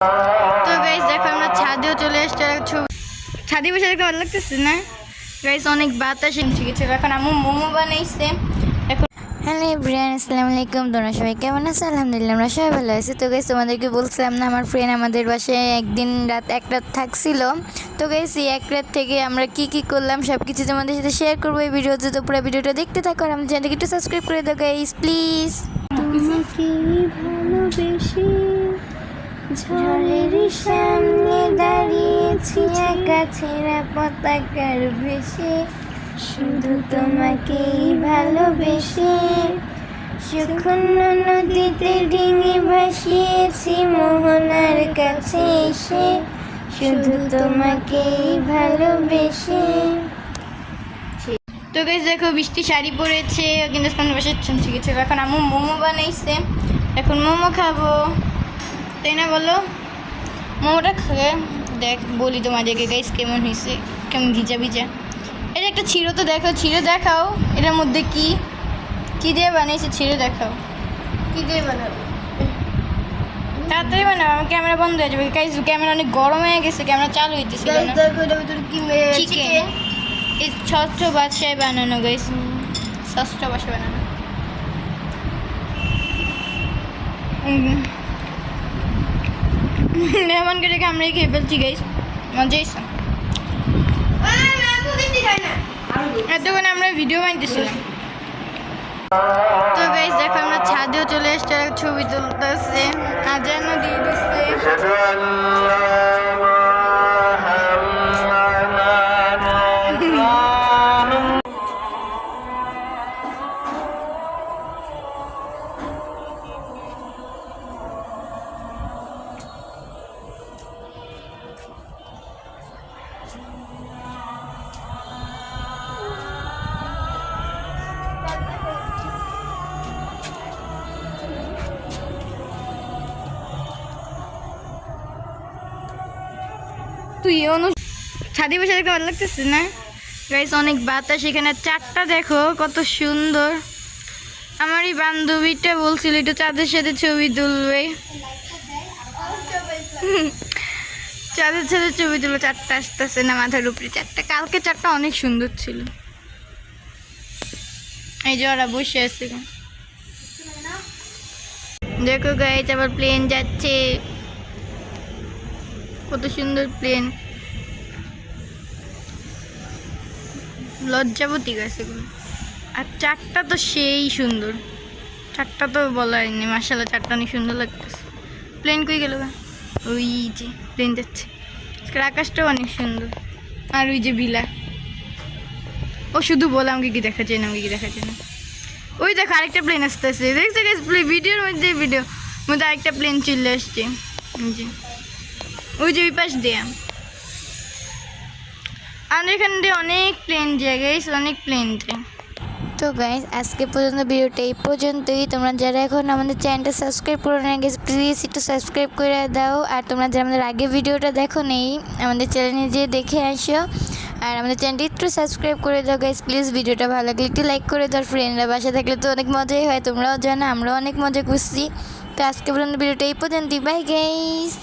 তো গাইস দেখো আমরা ছাদেও চলে এসেছি ছাদে বসে দেখতে ভালো লাগতেছে না গাইস অনেক বাতাস শিখেছে এখন আম্মু মোমো বানাইছে এখন হ্যালো এভরিওয়ান, আসসালামু আলাইকুম। তোমরা সবাই কেমন আছো? আলহামদুলিল্লাহ আমরা সবাই ভালো আছি। তো গাইস তোমাদেরকে বলছিলাম না আমার ফ্রেন্ড আমাদের বাসায় একদিন এক রাত থাকছিল। তো গাইস এই এক রাত থেকে আমরা কি করলাম সব কিছু তোমাদের সাথে শেয়ার করবো এই ভিডিওতে। তো পুরো ভিডিওটা দেখতে থাকো আর আমাদের চ্যানেলকে একটু সাবস্ক্রাইব করে দাও গাইস প্লিজ। তোমাকে ভালোবেসে ঝড়ের সামনে দাঁড়িয়েছি একা ছেঁড়া পতাকার বেশে, শুধু তোমাকেই ভালোবেসে সুখন্য নদীতে ডিঙি ভাসিয়েছি মোহনার কাছে এসে, শুধু তোমাকেই ভালোবেসে। তো গাইস দেখো বৃষ্টি শাড়ি পরেছে কিন্তু সামনে বসে শিখেছে এখন আম্মু মোমো বানাইছে এখন মোমো খাবো তাই না বলো মোমোটা খেয়ে দেখ বলি তোমাদেরকে গাইস কেমন হয়েছে কেমন ভিজা ভিজা এটা একটা ছিঁড়ো তো দেখো ছিঁড়ে দেখাও এটার মধ্যে কি দিয়ে বানিয়েছে ছিঁড়ে দেখাও কি দিয়ে বানাবো তাড়াতাড়ি বানাও আমার ক্যামেরা বন্ধ হয়ে যাবে গাইস ক্যামেরা অনেক গরম হয়ে গেছে ক্যামেরা চালু হইতেছিল না দেখো এটার ভিতরে কি চিকেন এই ষষ্ঠ বাসায় বানানো গাইস ষষ্ঠ বাসায় বানানো মেহমানকে রেখে আমরাই খেয়ে ফেলছি গাইস মজা এসে এতক্ষণ আমরা ভিডিও বানাইতেছিলাম তো গাইস দেখো আমরা ছাদেও চলে এসেছি আর ছবি তুলতেছে আজানও দিয়ে দিচ্ছে তুই ছাদে বসে দেখতে ভালো লাগতেছে না গাইস অনেক বাতাস এখানে চারটা দেখো কত সুন্দর আমার এই বান্ধবীটা বলছিল একটু চাঁদের সাথে ছবি তুলবে চাঁদের সাথে ছবি তুলবে চারটা আসতেছে না মাথার উপরে চারটা কালকে চারটা অনেক সুন্দর ছিল এই যে ওরা বসে আছে দেখো গাইস আবার প্লেন যাচ্ছে কত সুন্দর প্লেন লজ্জাবতী গাছ এগুলো আর চারটা তো সেই সুন্দর চারটা তো বলার নেই মাশাআল্লাহ চারটা অনেক সুন্দর লাগতেছে প্লেন কই গেল ওই যে প্লেন যাচ্ছে আজকের আকাশটাও অনেক সুন্দর আর ওই যে বিলা ও শুধু বলে আমাকে কি দেখা যায় না আমাকে কি দেখা যায় না ওই দেখো আরেকটা প্লেন আসতেছে দেখছো ভিডিওর মধ্যে আরেকটা প্লেন চলে আসছে জি ওই যে ওই পাশ দিয়ে আমাদের এখান দিয়ে অনেক প্লেন যায় গাইস অনেক প্লেন যায় তো গাইস আজকে পর্যন্ত ভিডিওটা এই পর্যন্তই। তোমরা যারা এখন আমাদের চ্যানেলটা সাবস্ক্রাইব করে না গেছে প্লিজ একটু সাবস্ক্রাইব করে দাও আর তোমরা যারা আমাদের আগে ভিডিওটা দেখো নেই আমাদের চ্যানেলে যেয়ে দেখে আসো আর আমাদের চ্যানেলটি একটু সাবস্ক্রাইব করে দাও গাইস প্লিজ। ভিডিওটা ভালো লাগলে একটু লাইক করে দাও ফ্রেন্ডরা বাসা থাকলে তো অনেক মজাই হয় তোমরাও জানো আমরাও অনেক মজা করছি। তো আজকে পর্যন্ত ভিডিওটা এই পর্যন্তই বাই গাইস।